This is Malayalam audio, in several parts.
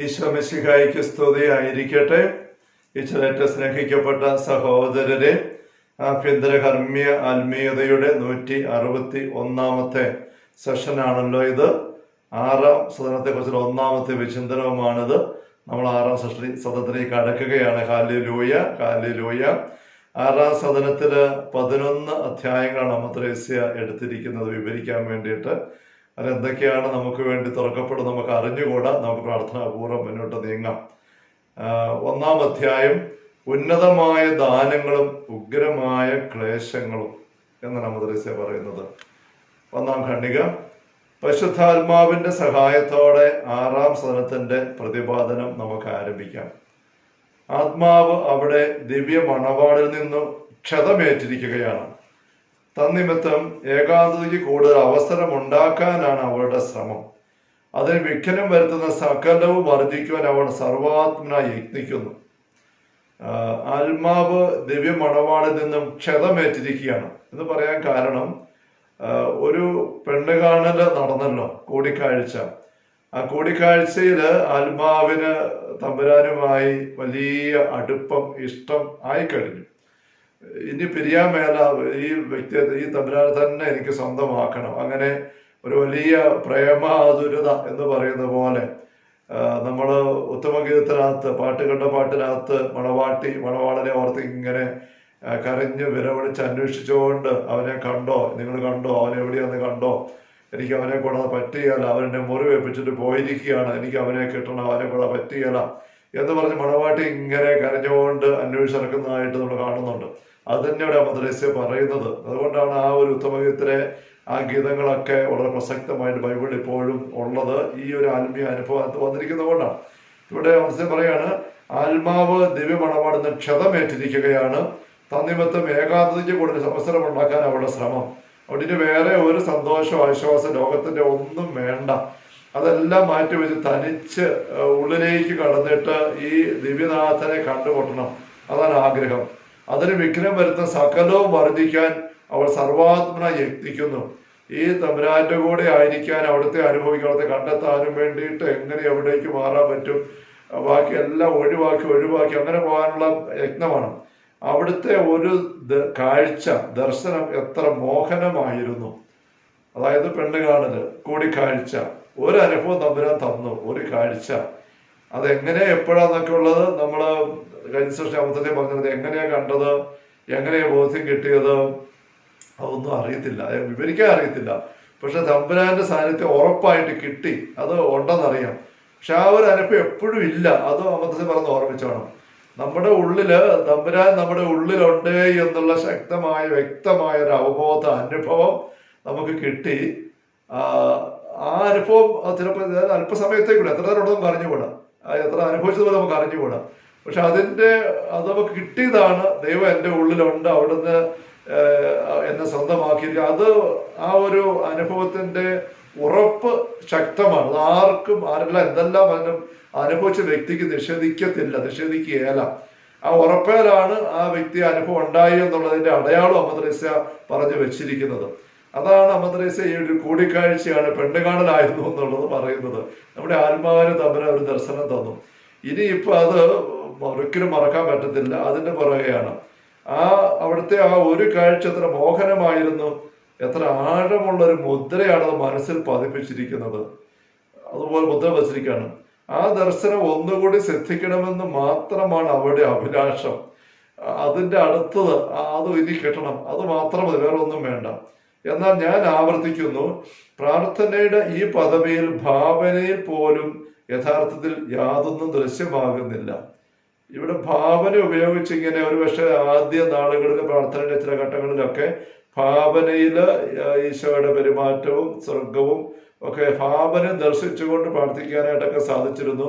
ഈശോ മിശിഹായിക്ക് സ്തുതിയായിരിക്കട്ടെ. ഈശോയേറ്റ സ്നേഹിക്കപ്പെട്ട സഹോദരരെ, ആഭ്യന്തര കർമ്മീയ ആത്മീയതയുടെ 161 സെഷനാണല്ലോ ഇത്. 6-ാം സദനത്തെക്കുറിച്ചുള്ള 1-ാമത്തെ വിചിന്തനവുമാണിത്. നമ്മൾ 6-ാം സദനത്തിലേക്ക് കടക്കുകയാണ്. Hallelujah, hallelujah. 6-ാം സദനത്തില് 11 അധ്യായങ്ങളാണ് അമ്മ ത്രേസ്യ എടുത്തിരിക്കുന്നത് വിവരിക്കാൻ വേണ്ടിയിട്ട്. അതെന്തൊക്കെയാണ് നമുക്ക് വേണ്ടി തുറക്കപ്പെടും നമുക്ക് അറിഞ്ഞുകൂടാ. നമുക്ക് പ്രാർത്ഥനാപൂർവ്വം മുന്നോട്ട് നീങ്ങാം. 1-ാം അധ്യായം ഉന്നതമായ ദാനങ്ങളും ഉഗ്രമായ ക്ലേശങ്ങളും എന്നാണ് അമ്മ ത്രേസ്യ പറയുന്നത്. 1-ാം ഖണ്ഡിക. പരിശുദ്ധാത്മാവിന്റെ സഹായത്തോടെ 6-ാം സദനത്തിന്റെ പ്രതിപാദനം നമുക്ക് ആരംഭിക്കാം. ആത്മാവ് അവിടെ ദിവ്യ മണവാളിൽ നിന്നും ക്ഷതമേറ്റിരിക്കുകയാണ്. തന്നിമിത്തം ഏകാന്തതയ്ക്ക് കൂടുതൽ അവസരം ഉണ്ടാക്കാനാണ് അവളുടെ ശ്രമം. അതിന് വിഘ്നം വരുത്തുന്ന സകലവും വർജിക്കുവാൻ അവൾ സർവാത്മനായി യത്നിക്കുന്നു. ആത്മാവ് ദിവ്യ മണവാളിൽ നിന്നും ക്ഷതമേറ്റിരിക്കുകയാണ് എന്ന് പറയാൻ കാരണം, ഒരു പെണ്ണുകാണല് നടന്നല്ലോ, കൂടിക്കാഴ്ച. ആ കൂടിക്കാഴ്ചയില് ആത്മാവിന് തമ്പുരാനുമായി വലിയ അടുപ്പം, ഇഷ്ടം ആയിക്കഴിഞ്ഞു. ഇനി പിരിയാൻ മേല, ഈ വ്യക്തി ഈ തമ്പുരാനെ തന്നെ എനിക്ക് സ്വന്തമാക്കണം. അങ്ങനെ ഒരു വലിയ പ്രേമാതുരത എന്ന് പറയുന്ന പോലെ നമ്മൾ ഉത്തമഗീതത്തിനകത്ത്, പാട്ടിനകത്ത് മണവാളനെ ഓർത്ത് ഇങ്ങനെ കരഞ്ഞ് വിലവിളിച്ച് അന്വേഷിച്ചുകൊണ്ട്, അവനെ കണ്ടോ, നിങ്ങൾ കണ്ടോ, അവൻ എവിടെയാന്ന് കണ്ടോ, എനിക്ക് അവനെ കൂടാതെ പറ്റുകയില്ല, അവനെ മുറിവേൽപ്പിച്ചിട്ട് പോയിരിക്കുകയാണ്, എനിക്ക് അവനെ കിട്ടണം, അവനെ കൂടാതെ പറ്റുകയില്ല എന്ന് പറഞ്ഞ് മണവാട്ടി ഇങ്ങനെ കരഞ്ഞുകൊണ്ട് അന്വേഷിച്ചിറക്കുന്നതായിട്ട് നമ്മൾ കാണുന്നുണ്ട്. അത് തന്നെയാണ് അമ്മ ത്രേസ്യ പറയുന്നത്. അതുകൊണ്ടാണ് ആ ഒരു ഉത്തമഗീതത്തിലെ ആ ഗീതങ്ങളൊക്കെ വളരെ പ്രസക്തമായിട്ട് ബൈബിളിൽ ഇപ്പോഴും ഉള്ളത്. ഈ ഒരു ആത്മീയ അനുഭവം വന്നിരിക്കുന്നത് കൊണ്ടാണ്. ഇവിടെ മനസ്സിൽ പറയാണ്, ആത്മാവ് ദിവ്യ മണവാടുന്ന ക്ഷതമേറ്റിരിക്കുകയാണ്. തന്നിമിത്തം ഏകാന്തതയ്ക്ക് കൂടുതൽ അവസരം ഉണ്ടാക്കാൻ അവളുടെ ശ്രമം. അവിടെ വേറെ ഒരു സന്തോഷവും ആശ്വാസം ലോകത്തിന്റെ ഒന്നും വേണ്ട. അതെല്ലാം മാറ്റിവെച്ച് തനിച്ച് ഉള്ളിലേക്ക് കടന്നിട്ട് ഈ ദിവ്യനാഥനെ കണ്ടുമുട്ടണം. അതാണ് ആഗ്രഹം. അതിന് വിഘ്നം വരുത്തുന്ന സകലവും വർദ്ധിക്കാൻ അവൾ സർവാത്മന യത്നിക്കുന്നു. ഈ തമ്പുരാന്റെ കൂടെ ആയിരിക്കാൻ, അവിടുത്തെ അനുഭവിക്കാൻ, അവിടുത്തെ കണ്ടെത്താനും വേണ്ടിയിട്ട് എങ്ങനെ എവിടേക്ക് മാറാൻ പറ്റും, ബാക്കി എല്ലാം ഒഴിവാക്കി അങ്ങനെ പോകാനുള്ള യത്നമാണ്. അവിടുത്തെ ഒരു കാഴ്ച, ദർശനം എത്ര മോഹനമായിരുന്നു. അതായത് പെണ്ണ് കാണല്, കൂടിക്കാഴ്ച, ഒരു അനുഭവം തമ്പുരാൻ തന്നു, ഒരു കാഴ്ച. അതെങ്ങനെ എപ്പോഴാന്നൊക്കെ ഉള്ളത് നമ്മൾ കഴിഞ്ഞ ശാമത്തെ പറഞ്ഞത്, എങ്ങനെയാ കണ്ടത്, എങ്ങനെയാ ബോധ്യം കിട്ടിയത്, അതൊന്നും അറിയത്തില്ല, വിവരിക്കാൻ അറിയത്തില്ല. പക്ഷെ തമ്പുരാന്റെ സാന്നിധ്യം ഉറപ്പായിട്ട് കിട്ടി, അത് ഉണ്ടെന്നറിയാം. പക്ഷെ ആ ഒരു അനുഭവം എപ്പോഴും ഇല്ല. അത് അമ്മത്തെ പറഞ്ഞ് ഓർമ്മിച്ചോണം. നമ്മുടെ ഉള്ളില് തമ്പുരാൻ നമ്മുടെ ഉള്ളിലുണ്ട് എന്നുള്ള ശക്തമായ, വ്യക്തമായ ഒരു അവബോധ അനുഭവം നമുക്ക് കിട്ടി. ആ അനുഭവം ചിലപ്പോൾ അല്പസമയത്തേക്കൂടെ, എത്ര നേരം ഉണ്ടെന്ന് അറിഞ്ഞുകൂടാ, എത്ര അനുഭവിച്ചതുപോലെ നമുക്ക് അറിഞ്ഞുകൂടാ. പക്ഷെ അത് നമുക്ക് കിട്ടിയതാണ്. ദൈവം എൻ്റെ ഉള്ളിലുണ്ട്, അവിടുന്ന് എന്നെ സ്വന്തമാക്കിയിരിക്കുക. അത് ആ ഒരു അനുഭവത്തിന്റെ ഉറപ്പ് ശക്തമാണ്. അത് ആരെല്ലാം എന്തെല്ലാം അനുഭവിച്ച വ്യക്തിക്ക് നിഷേധിക്കുകയല്ല. ആ ഉറപ്പേലാണ് ആ വ്യക്തി അനുഭവം ഉണ്ടായി എന്നുള്ളതിന്റെ അടയാളം അമ്മ ത്രേസ്യ പറഞ്ഞു വെച്ചിരിക്കുന്നത്. അതാണ് അമ്മ ത്രേസ്യ ഈ ഒരു കൂടിക്കാഴ്ചയാണ്, പെണ്ണുകാണലായിരുന്നു എന്നുള്ളത് പറയുന്നത്. നമ്മുടെ ആത്മാവിന് തമ്മിൽ ഒരു ദർശനം തന്നു. ഇനിയിപ്പോൾ അത് ഒരിക്കലും മറക്കാൻ പറ്റത്തില്ല. അതിന്റെ പുറകെയാണ്. അവിടുത്തെ ആ ഒരു കാഴ്ച എത്ര മോഹനമായിരുന്നു, എത്ര ആഴമുള്ളൊരു മുദ്രയാണ് അത് മനസ്സിൽ പതിപ്പിച്ചിരിക്കുന്നത്. അതുപോലെ മുദ്ര വച്ചിരിക്കുകയാണ്. ആ ദർശനം ഒന്നുകൂടി ശ്രദ്ധിക്കണമെന്ന് മാത്രമാണ് അവരുടെ അഭിലാഷം. അതിൻ്റെ അടുത്തത് അത് ഇനി കിട്ടണം, അത് മാത്രം മതി, വേറെ ഒന്നും വേണ്ട. എന്നാൽ ഞാൻ ആവർത്തിക്കുന്നു, പ്രാർത്ഥനയുടെ ഈ പദവിയിൽ ഭാവനയിൽ പോലും യഥാർത്ഥത്തിൽ യാതൊന്നും ദൃശ്യമാകുന്നില്ല. ഇവിടെ ഭാവന ഉപയോഗിച്ച് ഇങ്ങനെ, ഒരു പക്ഷേ ആദ്യ നാളുകളിൽ പ്രാർത്ഥനയുടെ ചില ഘട്ടങ്ങളിലൊക്കെ ഭാവനയില് ഈശോയുടെ പെരുമാറ്റവും സ്വർഗവും ഒക്കെ ഭാവന ദർശിച്ചുകൊണ്ട് പ്രാർത്ഥിക്കാനായിട്ടൊക്കെ സാധിച്ചിരുന്നു.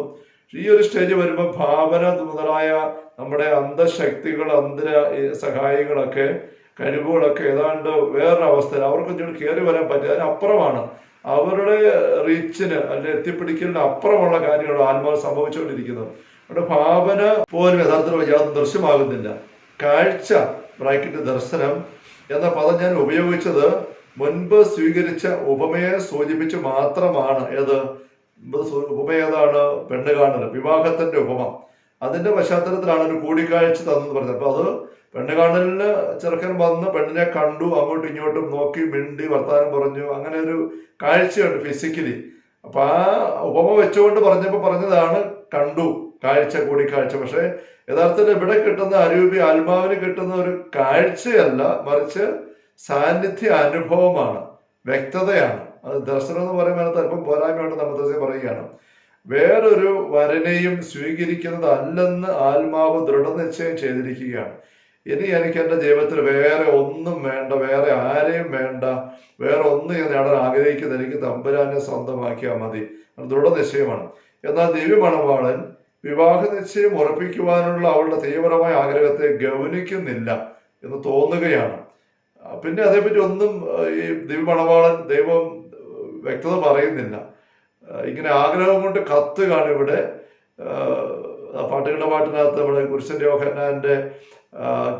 ഈ ഒരു സ്റ്റേജ് വരുമ്പോൾ ഭാവന മുതലായ നമ്മുടെ അന്തശക്തികൾ, സഹായികളൊക്കെ, കഴിവുകളൊക്കെ ഏതാണ്ട് വേറൊരു അവസ്ഥയിൽ അവർക്ക് കയറി വരാൻ പറ്റും. അതിനപ്പുറമാണ്, അവരുടെ റീച്ചിന് അല്ലെ എത്തിപ്പിടിക്കലിന് അപ്പുറമുള്ള കാര്യങ്ങൾ ആത്മാവ് സംഭവിച്ചുകൊണ്ടിരിക്കുന്നത്. അവിടെ ഭാവന പോലും യഥാർത്ഥത്തിൽ യാതൊന്നും ദൃശ്യമാകുന്നില്ല. കാഴ്ച ബ്രാക്കറ്റ് ദർശനം എന്ന പദം ഞാൻ ഉപയോഗിച്ചത് മുൻപ് സ്വീകരിച്ച ഉപമയെ സൂചിപ്പിച്ച് മാത്രമാണ്. ഏത് ഉപമ ഏതാണ്? പെണ്ണ് കാണൽ, വിവാഹത്തിന്റെ ഉപമ. അതിന്റെ പശ്ചാത്തലത്തിലാണ് ഒരു കൂടിക്കാഴ്ച തന്നെന്ന് പറഞ്ഞത്. അപ്പൊ അത് പെണ്ണ് കാണലിന് ചെറുക്കൻ വന്ന് പെണ്ണിനെ കണ്ടു, അങ്ങോട്ടും ഇങ്ങോട്ടും നോക്കി, മിണ്ടി, വർത്താനം പറഞ്ഞു, അങ്ങനെ ഒരു കാഴ്ചയുണ്ട് ഫിസിക്കലി. അപ്പൊ ആ ഉപമ വെച്ചുകൊണ്ട് പറഞ്ഞപ്പോ പറഞ്ഞതാണ് കണ്ടു, കാഴ്ച, കൂടിക്കാഴ്ച. പക്ഷെ യഥാർത്ഥത്തിൽ ഇവിടെ കിട്ടുന്ന അരൂപി ആത്മാവിന് കിട്ടുന്ന ഒരു കാഴ്ചയല്ല, മറിച്ച് സാന്നിധ്യ അനുഭവമാണ്, വ്യക്തതയാണ്. അത് ദർശനം എന്ന് പറയുമ്പോൾ അല്പം പോരായ്മയോട് നമ്മൾ പറയുകയാണ്. വേറൊരു വരനെയും സ്വീകരിക്കുന്നത് അല്ലെന്ന് ആത്മാവ് ദൃഢനിശ്ചയം ചെയ്തിരിക്കുകയാണ്. ഇനി എനിക്ക് എൻ്റെ ജീവിതത്തിൽ വേറെ ഒന്നും വേണ്ട, വേറെ ആരെയും വേണ്ട, വേറെ ഒന്നും ഞാൻ നേടാൻ ആഗ്രഹിക്കുന്നത് എനിക്ക് തമ്പുരാനെ സ്വന്തമാക്കിയാൽ മതി. ദൃഢനിശ്ചയമാണ്. എന്നാൽ ദിവ്യമണവാളൻ വിവാഹ നിശ്ചയം ഉറപ്പിക്കുവാനുള്ള അവളുടെ തീവ്രമായ ആഗ്രഹത്തെ ഗൗനിക്കുന്നില്ല എന്ന് തോന്നുകയാണ്. പിന്നെ അതേപറ്റി ഒന്നും ഈ ദിവ്യമണവാളൻ ദൈവം വ്യക്തത പറയുന്നില്ല. ഇങ്ങനെ ആഗ്രഹം കൊണ്ട് കത്തുകയാണ് ഇവിടെ. പാട്ടുകളുടെ പാട്ടിനകത്ത് നമ്മുടെ കുരിശൻ യോഹന്നാന്റെ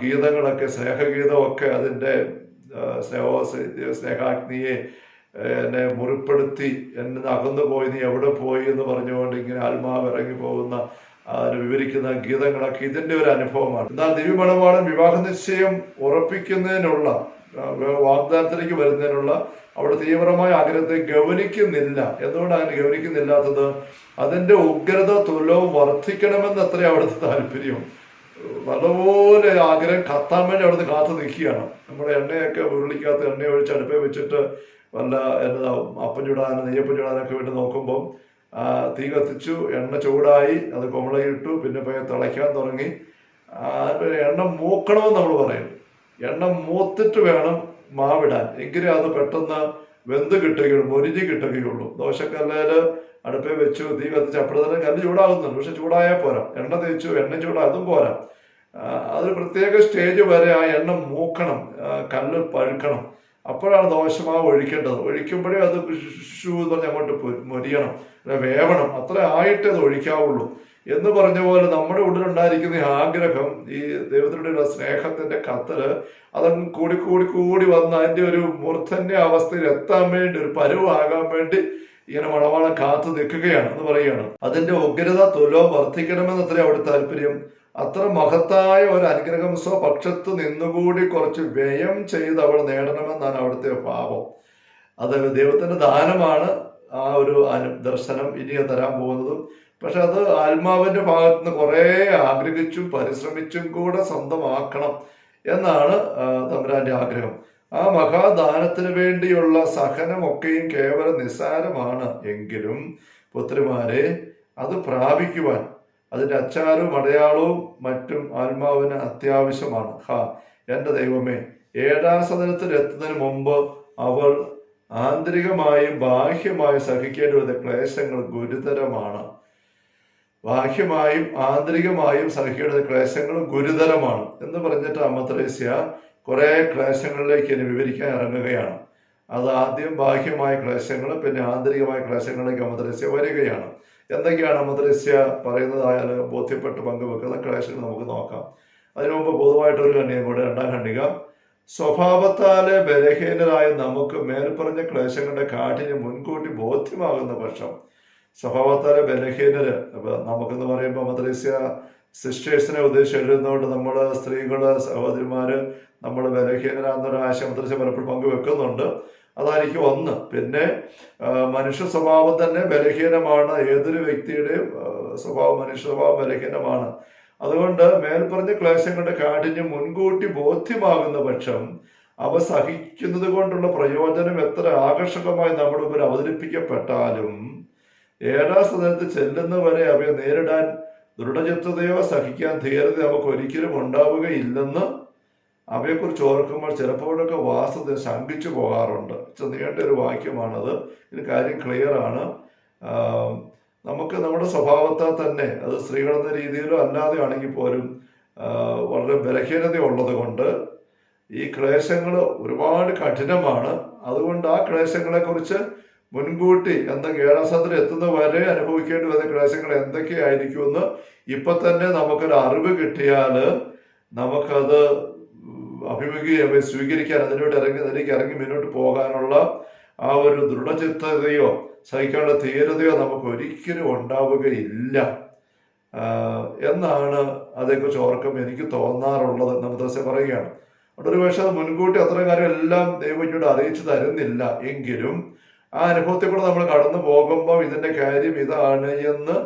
ഗീതങ്ങളൊക്കെ, സ്നേഹഗീതമൊക്കെ അതിൻ്റെ സ്നേഹാഗ്നിയെ എന്നെ മുറിപ്പെടുത്തി, എന്നെ അകന്നു പോയി, നീ എവിടെ പോയി എന്ന് പറഞ്ഞുകൊണ്ട് ഇങ്ങനെ ആത്മാവ് ഇറങ്ങി പോകുന്ന വിവരിക്കുന്ന ഗീതങ്ങളൊക്കെ ഇതിന്റെ ഒരു അനുഭവമാണ്. എന്നാൽ ദിവ്യമണവാളൻ വിവാഹ നിശ്ചയം ഉറപ്പിക്കുന്നതിനുള്ള, വാഗ്ദാനത്തിലേക്ക് വരുന്നതിനുള്ള അവിടെ തീവ്രമായ ആഗ്രഹത്തെ ഗൗനിക്കുന്നില്ല. എന്തുകൊണ്ട് അങ്ങനെ ഗൗനിക്കുന്നില്ലാത്തത്? അതിന്റെ ഉഗ്രത തുലവും വർദ്ധിക്കണമെന്ന് അത്രയും അവിടുത്തെ താല്പര്യം. നല്ലപോലെ ആഗ്രഹം കത്താൻ വേണ്ടി അവിടുന്ന് കാത്തു നിൽക്കുകയാണ്. നമ്മുടെ എണ്ണയൊക്കെ ഉരുളിക്കകത്ത് എണ്ണ ഒഴിച്ച് അടുപ്പേ വെച്ചിട്ട് വല്ല എന്താ അപ്പം ചൂടാനും നെയ്യപ്പം ചൂടാനൊക്കെ വേണ്ടി നോക്കുമ്പം തീ കത്തിച്ചു, എണ്ണ ചൂടായി, അത് കുമളയിട്ടു, പിന്നെ പോയി തിളയ്ക്കാൻ തുടങ്ങി. എണ്ണ മൂക്കണമെന്ന് നമ്മൾ പറയും. എണ്ണ മൂത്തിട്ട് വേണം മാവിടാൻ, എങ്കിലേ അത് പെട്ടെന്ന് വെന്ത് കിട്ടുകയുള്ളൂ, മൊരിഞ്ഞ് കിട്ടുകയുള്ളൂ. ദോശക്കല്ലേല് അടുപ്പേ വെച്ചു, തീ കത്തിച്ച് അപ്പോഴെ തന്നെ കല്ല് ചൂടാകുന്നുണ്ട്. പക്ഷെ ചൂടായാൽ പോരാ, എണ്ണ തേച്ചു, എണ്ണ ചൂടാ, അതും പോരാ. അതൊരു പ്രത്യേക സ്റ്റേജ് വരെ ആ എണ്ണ മൂക്കണം, കല്ല് പഴുക്കണം. അപ്പോഴാണ് ദോശമാവ് ഒഴിക്കേണ്ടത്. ഒഴിക്കുമ്പോഴേ അത് ഷൂ എന്ന് പറഞ്ഞ് അങ്ങോട്ട് മൊരിയണം, വേവണം. അത്ര ആയിട്ടേ അത് ഒഴിക്കാവുള്ളൂ എന്ന് പറഞ്ഞ പോലെ നമ്മുടെ ഉള്ളിലുണ്ടായിരിക്കുന്ന ഈ ആഗ്രഹം, ഈ ദൈവത്തിനുള്ള സ്നേഹത്തിന്റെ കത്തല്, അതങ്ങ് കൂടി കൂടി കൂടി വന്ന് അതിന്റെ ഒരു മൂർധന്യ അവസ്ഥയിൽ എത്താൻ വേണ്ടി, ഒരു പരുവാകാൻ വേണ്ടി ഇങ്ങനെ മണവാളം കാത്തു നിൽക്കുകയാണ് എന്ന് പറയുകയാണ്. അതിന്റെ ഉഗ്രത തുലോ വർദ്ധിക്കണമെന്ന് അത്രയും അവിടെ താല്പര്യം. അത്ര മഹത്തായ ഒരു അനുഗ്രഹം സ്വപക്ഷത്ത് നിന്നുകൂടി കുറച്ച് വ്യയം ചെയ്ത് അവൾ നേടണമെന്നാണ് അവിടുത്തെ ഭാവം. അത് ദൈവത്തിന്റെ ദാനമാണ് ആ ഒരു ദർശനം ഇനി തരാൻ പോകുന്നതും. പക്ഷെ അത് ആത്മാവിന്റെ ഭാഗത്ത് നിന്ന് കുറെ ആഗ്രഹിച്ചും പരിശ്രമിച്ചും കൂടെ സ്വന്തമാക്കണം എന്നാണ് തമ്പുരാന്റെ ആഗ്രഹം. ആ മഹാദാനത്തിന് വേണ്ടിയുള്ള സഹനമൊക്കെയും കേവലം നിസ്സാരമാണ് എങ്കിലും പുത്രിമാരെ, അത് പ്രാപിക്കുവാൻ അതിന്റെ അച്ചാരവും അടയാളവും മറ്റും ആത്മാവിന് അത്യാവശ്യമാണ്. എന്റെ ദൈവമേ, 7-ാം സദനത്തിൽ എത്തുന്നതിന് മുമ്പ് അവൾ ആന്തരികമായും ബാഹ്യമായും സഹിക്കേണ്ടി വരുന്ന ക്ലേശങ്ങൾ ഗുരുതരമാണ്. ബാഹ്യമായും ആന്തരികമായും സഹിക്കേണ്ട ക്ലേശങ്ങൾ ഗുരുതരമാണ് എന്ന് പറഞ്ഞിട്ട് അമ്മ ത്രേസ്യ കുറെ ക്ലേശങ്ങളിലേക്ക് ഇനി വിവരിക്കാൻ ഇറങ്ങുകയാണ്. അത് ആദ്യം ബാഹ്യമായ ക്ലേശങ്ങൾ, പിന്നെ ആന്തരികമായ ക്ലേശങ്ങളിലേക്ക് അമ്മ ത്രേസ്യ വരികയാണ്. എന്തൊക്കെയാണ് അമ്മ ത്രേസ്യ പറയുന്നതായാൽ ബോധ്യപ്പെട്ട് പങ്കുവെക്കുന്ന ക്ലേശങ്ങൾ നമുക്ക് നോക്കാം. അതിനു മുമ്പ് പൊതുവായിട്ടൊരു ഖണ്ഡികം കൂടെ, 2-ാം ഖണ്ഡിക. സ്വഭാവത്താലെ ബലഹീനരായ നമുക്ക് മേൽപ്പറഞ്ഞ ക്ലേശങ്ങളുടെ കാഠിന്യം മുൻകൂട്ടി ബോധ്യമാകുന്ന പക്ഷം, സ്വഭാവത്താലെ ബലഹീനര്, അപ്പൊ നമുക്കെന്ന് പറയുമ്പോൾ അമ്മ ത്രേസ്യ സിസ്റ്റേഴ്സിനെ ഉദ്ദേശിച്ച് എഴുതുന്നതുകൊണ്ട് നമ്മൾ സ്ത്രീകള്, സഹോദരിമാര് നമ്മൾ ബലഹീനരാകുന്ന ഒരു ആശയം അമ്മ ത്രേസ്യ പലപ്പോഴും പങ്കുവെക്കുന്നുണ്ട്. അതായിരിക്കും ഒന്ന്. പിന്നെ മനുഷ്യ സ്വഭാവം തന്നെ ബലഹീനമാണ്. ഏതൊരു വ്യക്തിയുടെയും മനുഷ്യ സ്വഭാവം ബലഹീനമാണ്. അതുകൊണ്ട് മേൽപ്പറഞ്ഞ ക്ലേശങ്ങളുടെ കാഠിന്യം മുൻകൂട്ടി ബോധ്യമാകുന്ന പക്ഷം അവ സഹിക്കുന്നത് കൊണ്ടുള്ള പ്രയോജനം എത്ര ആകർഷകമായി നമ്മുടെ മുമ്പിൽ അവതരിപ്പിക്കപ്പെട്ടാലും 7-ാം സദനത്തിൽ ചെല്ലുന്നവരെ അവയെ നേരിടാൻ ദൃഢചിത്തതയോ സഹിക്കാൻ ധീരത നമുക്ക് ഒരിക്കലും ഉണ്ടാവുകയില്ലെന്ന് അവയെക്കുറിച്ച് ഓർക്കുമ്പോൾ ചിലപ്പോഴൊക്കെ വാസ്തവത്തിൽ ശങ്കിച്ചു പോകാറുണ്ട്. നീണ്ട ഒരു വാക്യമാണത്. ഇതിന് കാര്യം ക്ലിയർ ആണ്. നമുക്ക് നമ്മുടെ സ്വഭാവത്താൽ തന്നെ, അത് സ്ത്രീകളെന്ന രീതിയിലോ അല്ലാതെ ആണെങ്കിൽ പോലും വളരെ ബലഹീനത ഉള്ളത് കൊണ്ട് ഈ ക്ലേശങ്ങൾ ഒരുപാട് കഠിനമാണ്. അതുകൊണ്ട് ആ ക്ലേശങ്ങളെ കുറിച്ച് മുൻകൂട്ടി 7-ാം സദനത്തിൽ എത്തുന്ന വരെ അനുഭവിക്കേണ്ടി വരുന്ന ക്ലേശങ്ങൾ എന്തൊക്കെയായിരിക്കുമെന്ന് ഇപ്പൊ തന്നെ നമുക്കൊരു അറിവ് കിട്ടിയാൽ നമുക്കത് സ്വീകരിക്കാൻ, അതിലേക്ക് ഇറങ്ങി മുന്നോട്ട് പോകാനുള്ള ആ ഒരു ദൃഢചിത്തതയോ സഹിക്കാനുള്ള ധീരതയോ നമുക്ക് ഒരിക്കലും ഉണ്ടാവുകയില്ല എന്നാണ് അതേക്കുറിച്ച് ഓർക്കുമ്പോൾ എനിക്ക് തോന്നാറുള്ളത്. നമ്മൾ പറയുകയാണ്. അവിടെ ഒരു പക്ഷേ അത് മുൻകൂട്ടി അത്രയും കാര്യം എല്ലാം ദൈവം ഇങ്ങോട്ട് അറിയിച്ചു തരുന്നില്ല എങ്കിലും ആ അനുഭവത്തിൽ കൂടെ നമ്മൾ കടന്നു പോകുമ്പോൾ ഇതിന്റെ കാര്യം ഇതാണ് എന്ന്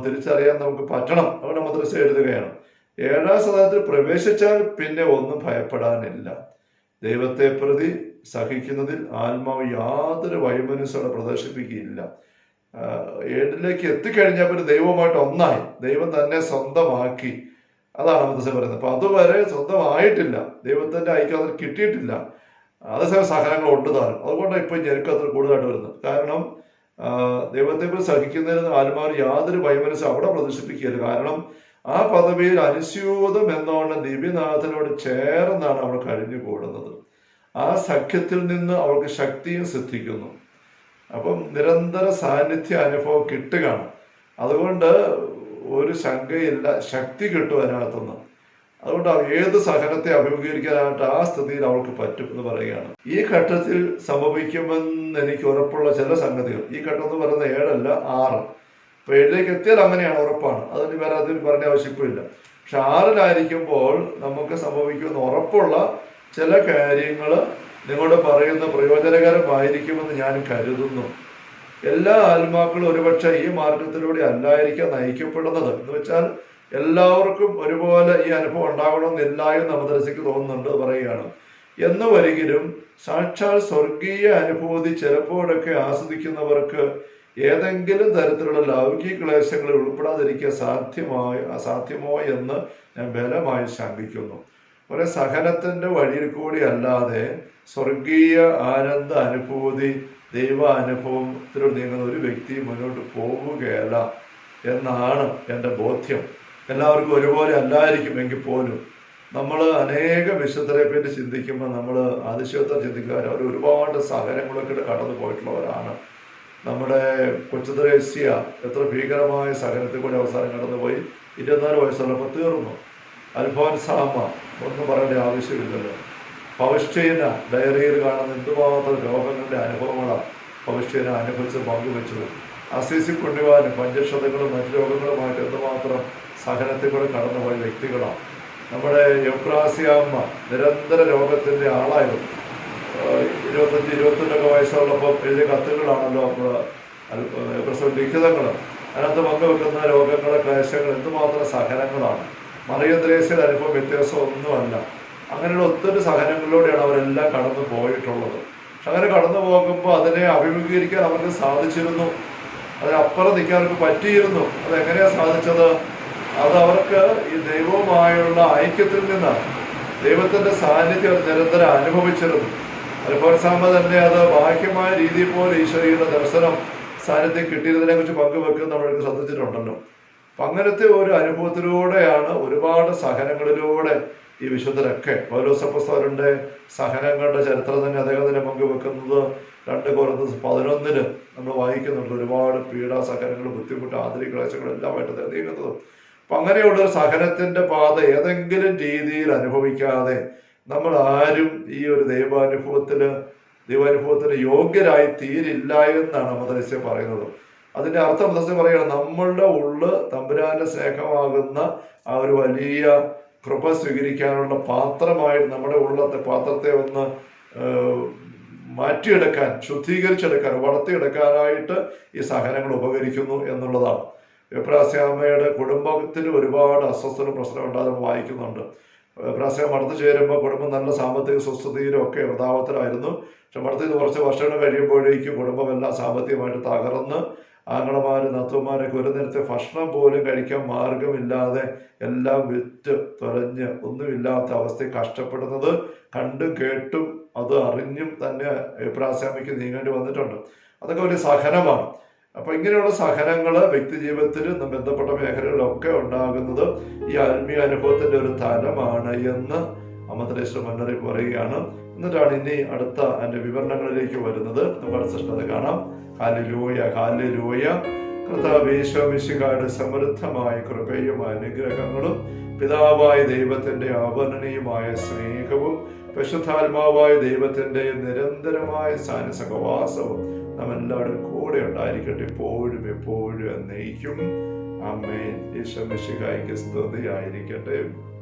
തിരിച്ചറിയാൻ നമുക്ക് പറ്റണം. അവിടെ മദ്രസ എഴുതുകയാണ്. 7-ാം ശതകത്തിൽ പ്രവേശിച്ചാൽ പിന്നെ ഒന്നും ഭയപ്പെടാനില്ല. ദൈവത്തെ പ്രതി സഹിക്കുന്നതിൽ ആത്മാവ് യാതൊരു വൈമനസ്സോടെ പ്രദർശിപ്പിക്കുകയില്ല. 7ലേക്ക് എത്തിക്കഴിഞ്ഞാൽ പിന്നെ ദൈവവുമായിട്ട് ഒന്നായി, ദൈവം തന്നെ സ്വന്തമാക്കി. അതാണ് മദ്രസ പറയുന്നത്. അപ്പൊ അതുവരെ സ്വന്തമായിട്ടില്ല, ദൈവത്തിന്റെ ഐക്യം അതിൽ കിട്ടിയിട്ടില്ല. അതേസമയം സഹനങ്ങൾ ഉണ്ട് താനും. അതുകൊണ്ടാണ് ഇപ്പൊ ഞെരുക്കത്തിൽ കൂടുതലായിട്ട് വരുന്നത്. കാരണം ദൈവത്തെ കുറിച്ച് സഹിക്കുന്നതിന് ആത്മാവ് യാതൊരു വൈമനസ്സും അവിടെ പ്രദർശിപ്പിക്കുകയില്ല. കാരണം ആ പദവിയിൽ അനുസ്യൂതം എന്നോണം ദിവ്യനാഥനോട് ചേർന്നാണ് അവൾ കഴിഞ്ഞുകൂടുന്നത്. ആ സഖ്യത്തിൽ നിന്ന് അവൾക്ക് ശക്തിയും സിദ്ധിക്കുന്നു. അപ്പം നിരന്തര സാന്നിധ്യ അനുഭവം കിട്ടുകയാണ്. അതുകൊണ്ട് ഒരു ശങ്കയില്ല, ശക്തി കിട്ടും അതിനകത്തുനിന്ന്. അതുകൊണ്ട് ഏത് സഹനത്തെ അഭിമുഖീകരിക്കാനായിട്ട് ആ സ്ഥിതിയിൽ അവൾക്ക് പറ്റും എന്ന് പറയുകയാണ്. ഈ ഘട്ടത്തിൽ സംഭവിക്കുമെന്ന് എനിക്ക് ഉറപ്പുള്ള ചില സംഗതികൾ, ഈ ഘട്ടം എന്ന് പറയുന്നത് 7 അല്ല 6. ഇപ്പൊ 7ലേക്ക് എത്തിയാൽ അങ്ങനെയാണ്, ഉറപ്പാണ്. അതിന് വേറെ അതിൽ പറഞ്ഞ ആവശ്യമില്ല. പക്ഷെ 6-ലായിരിക്കുമ്പോൾ നമുക്ക് സംഭവിക്കുമെന്ന് ഉറപ്പുള്ള ചില കാര്യങ്ങൾ നിങ്ങളോട് പറയുന്ന പ്രയോജനകരമായിരിക്കുമെന്ന് ഞാൻ കരുതുന്നു. എല്ലാ ആത്മാക്കളും ഒരുപക്ഷെ ഈ മാർഗത്തിലൂടെ അല്ലായിരിക്കാം നയിക്കപ്പെടുന്നത്. എന്ന് വെച്ചാൽ എല്ലാവർക്കും ഒരുപോലെ ഈ അനുഭവം ഉണ്ടാകണമെന്നില്ല എന്ന് മദ്രസയ്ക്ക് തോന്നുന്നുണ്ട് പറയുകയാണ്. എന്ന് വരികിലും സാക്ഷാൽ സ്വർഗീയ അനുഭൂതി ചിലപ്പോഴൊക്കെ ആസ്വദിക്കുന്നവർക്ക് ഏതെങ്കിലും തരത്തിലുള്ള ലൗകിക ക്ലേശങ്ങളിൽ ഉൾപ്പെടാതിരിക്കാൻ സാധ്യമോ എന്ന് ഞാൻ ബലമായി ശങ്കിക്കുന്നു. ഒരു സഹനത്തിന്റെ വഴിയിൽ കൂടി അല്ലാതെ സ്വർഗീയ ആനന്ദ അനുഭൂതി, ദൈവ അനുഭവത്തിലൂടെ നീങ്ങുന്ന ഒരു വ്യക്തി മുന്നോട്ട് പോവുകയല്ല എന്നാണ് എൻ്റെ ബോധ്യം. എല്ലാവർക്കും ഒരുപോലെ അല്ലായിരിക്കും എങ്കിൽ പോലും നമ്മൾ അനേക വിശുദ്ധരെ പറ്റി ചിന്തിക്കുമ്പോൾ നമ്മൾ അതിശയത്തെ ചിന്തിക്കുക. അവർ ഒരുപാട് സഹനങ്ങളൊക്കെ കടന്നു പോയിട്ടുള്ളവരാണ്. നമ്മുടെ കൊച്ചുത്രേസ്യ എത്ര ഭീകരമായ സഹനത്തിൽ കൂടി അവസാനം കടന്നുപോയി. 24 വയസ്സുള്ളപ്പോൾ തീർന്നു. അൽഫോൻസാമ ഒന്നും പറയേണ്ട ആവശ്യമില്ലല്ലോ. പൗഷ്ട്യന ഡയറിയിൽ കാണുന്ന എന്തുമാത്രം രോഗങ്ങളുടെ അനുഭവങ്ങളാണ് പൗഷ്ട്യന അനുഭവിച്ച് പങ്കുവെച്ചത്. അസീസി പുണ്യവാനും പഞ്ചക്ഷതകളും മറ്റു രോഗങ്ങളുമായിട്ട് എന്തുമാത്രം സഹനത്തിൽ കൂടെ കടന്നുപോയ വ്യക്തികളാണ്. നമ്മുടെ എഫ്രാസിയാമ്മ നിരന്തര രോഗത്തിന്റെ ആളായിരുന്നു. 25-22 വയസ്സുള്ളപ്പോൾ എഴുതിയ കത്തുകളാണല്ലോ ലിഖിതങ്ങൾ. അതിനകത്ത് പങ്കുവെക്കുന്ന രോഗങ്ങളെ ക്ലേശങ്ങൾ എന്തുമാത്രം സഹനങ്ങളാണ്. മറിയം ത്രേസ്യയുടെ അനുഭവം വ്യത്യാസമൊന്നുമല്ല. അങ്ങനെയുള്ള ഒത്തിരി സഹനങ്ങളിലൂടെയാണ് അവരെല്ലാം കടന്നു പോയിട്ടുള്ളത്. പക്ഷെ അങ്ങനെ കടന്നു പോകുമ്പോൾ അതിനെ അഭിമുഖീകരിക്കാൻ അവർക്ക് സാധിച്ചിരുന്നു. അതിനപ്പുറം നിൽക്കാൻ അവർക്ക് പറ്റിയിരുന്നു. അതെങ്ങനെയാണ് സാധിച്ചത്? അത് അവർക്ക് ഈ ദൈവവുമായുള്ള ഐക്യത്തിൽ നിന്നാണ്. ദൈവത്തിന്റെ സാന്നിധ്യം അവർ നിരന്തരം അനുഭവിച്ചിരുന്നു. അൽഫോൻസാമ തന്നെ അത് ബാഹ്യമായ രീതിയിൽ പോലെ ഈശോയുടെ ദർശനം സാന്നിധ്യം കിട്ടിയതിനെ കുറിച്ച് പങ്കുവെക്കുന്ന നമ്മൾക്ക് ശ്രദ്ധിച്ചിട്ടുണ്ടല്ലോ. അപ്പൊ അങ്ങനത്തെ ഒരു അനുഭവത്തിലൂടെയാണ്, ഒരുപാട് സഹനങ്ങളിലൂടെ ഈ വിശുദ്ധരൊക്കെ, പൗലോസപ്പോസ്തലന്റെ സഹനങ്ങളുടെ ചരിത്രം തന്നെ അദ്ദേഹം തന്നെ പങ്കുവെക്കുന്നത് 2 കൊരിന്ത്യർ 11 നമ്മൾ വായിക്കുന്നുണ്ട്. ഒരുപാട് പീഡാസഹനങ്ങൾ, ബുദ്ധിമുട്ട്, ആന്തരിക ക്ലേശങ്ങൾ എല്ലാമായിട്ട് നീങ്ങുന്നത്. അപ്പൊ അങ്ങനെയുള്ള ഒരു സഹനത്തിന്റെ പാത ഏതെങ്കിലും രീതിയിൽ അനുഭവിക്കാതെ നമ്മൾ ആരും ഈ ഒരു ദൈവാനുഭവത്തിന് യോഗ്യരായി തീരില്ല എന്നാണ് മദ്രസ പറയുന്നത്. അതിന്റെ അർത്ഥം മദ്രസ പറയുകയാണ്, നമ്മളുടെ ഉള്ള് തമ്പുരാന്റെ സ്നേഹമാകുന്ന ആ ഒരു വലിയ കൃപ സ്വീകരിക്കാനുള്ള പാത്രമായിട്ട് നമ്മുടെ ഉള്ളത്തെ പാത്രത്തെ ഒന്ന് മാറ്റിയെടുക്കാൻ, ശുദ്ധീകരിച്ചെടുക്കാൻ, വളർത്തിയെടുക്കാനായിട്ട് ഈ സഹനങ്ങൾ ഉപകരിക്കുന്നു എന്നുള്ളതാണ്. എഫ്രാസ്യാമ്മയുടെ കുടുംബത്തിന് ഒരുപാട് അസ്വസ്ഥത പ്രശ്നം ഉണ്ടാകുന്ന വായിക്കുന്നുണ്ട്. എഫ്രാസ്യാമ്മ മടത്ത് ചേരുമ്പോൾ കുടുംബം നല്ല സാമ്പത്തിക സ്വസ്ഥതയിലും ഒക്കെ വൃതാവത്തിലായിരുന്നു. പക്ഷെ മടത്തിൽ കുറച്ച് വർഷങ്ങൾ കഴിയുമ്പോഴേക്കും കുടുംബമെല്ലാം സാമ്പത്തികമായിട്ട് തകർന്ന് ആങ്ങളമാരും നത്തുമാരൊക്കെ ഒരു നേരത്തെ ഭക്ഷണം പോലും കഴിക്കാൻ മാർഗമില്ലാതെ എല്ലാം വിറ്റ് തുലഞ്ഞ് ഒന്നുമില്ലാത്ത അവസ്ഥയിൽ കഷ്ടപ്പെടുന്നത് കണ്ടും കേട്ടും അത് അറിഞ്ഞും തന്നെ എഫ്രാസ്യാമ്മയ്ക്ക് നീങ്ങേണ്ടി വന്നിട്ടുണ്ട്. അതൊക്കെ ഒരു സഹനമാണ്. അപ്പൊ ഇങ്ങനെയുള്ള സഹനങ്ങൾ വ്യക്തി ജീവിതത്തിൽ ബന്ധപ്പെട്ട മേഖലകളിലൊക്കെ ഉണ്ടാകുന്നത് ഈ ആത്മീയ അനുഭവത്തിന്റെ ഒരു തലമാണ് എന്ന് അമദ്രേശ്വര മുന്നറിയിപ്പ് പറയുകയാണ്. എന്നിട്ടാണ് ഇനി അടുത്ത അതിന്റെ വിവരണങ്ങളിലേക്ക് വരുന്നത്. നമുക്ക് അടുത്ത സെഷനിൽ കാണാം. Hallelujah, hallelujah. കർത്താവേ ഈശോമിശിഹായുടെ സമൃദ്ധമായ കൃപയും അനുഗ്രഹങ്ങളും പിതാവായ ദൈവത്തിന്റെ അവർണ്ണനീയമായ സ്നേഹവും പരിശുദ്ധാത്മാവായ ദൈവത്തിന്റെ നിരന്തരമായ സഹവാസവും നാം എല്ലാവരും കൂടെ ഉണ്ടായിരിക്കട്ടെ, എപ്പോഴും എപ്പോഴും എന്നേക്കും. ആമേൻ. ഈശോ മിശിഹായ്ക്ക് സ്തുതിയായിരിക്കട്ടെ.